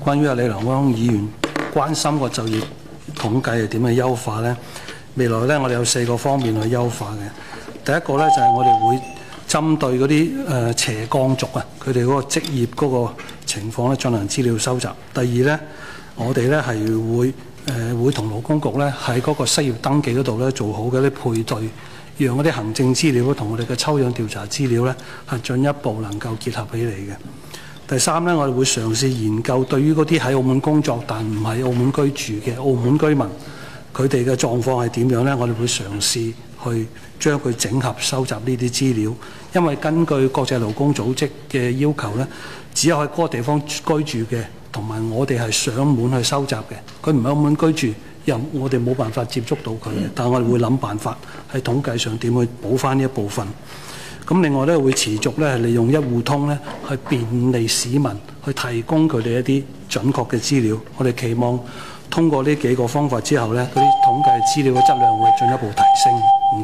關於李良汪議員關心個就業統計係點樣優化呢？未來呢，我哋有4個方面去優化嘅。第一個呢，就係我哋會針對嗰啲斜槓族啊，佢哋嗰個職業嗰個情況咧進行資料收集。第二呢，我哋呢係會同勞工局呢喺嗰個失業登記嗰度呢做好嗰啲配對，讓嗰啲行政資料同我哋嘅抽樣調查資料呢係進一步能夠結合起嚟嘅。第三呢，我哋會嘗試研究對於嗰啲喺澳門工作但唔係澳門居住嘅澳門居民，佢哋嘅狀況係點樣呢？我哋會嘗試去將佢整合收集呢啲資料，因為根據國際勞工組織嘅要求呢，只有喺嗰個地方居住嘅，同埋我哋係上門去收集嘅，佢唔喺澳門居住，又我哋冇辦法接觸到佢嘅，但係我哋會諗辦法喺統計上點去補翻呢一部分。咁另外咧，會持續咧係利用一戶通咧，去便利市民去提供佢哋一啲準確嘅資料。我哋期望通過呢幾個方法之後咧，嗰啲統計資料嘅質量會進一步提升。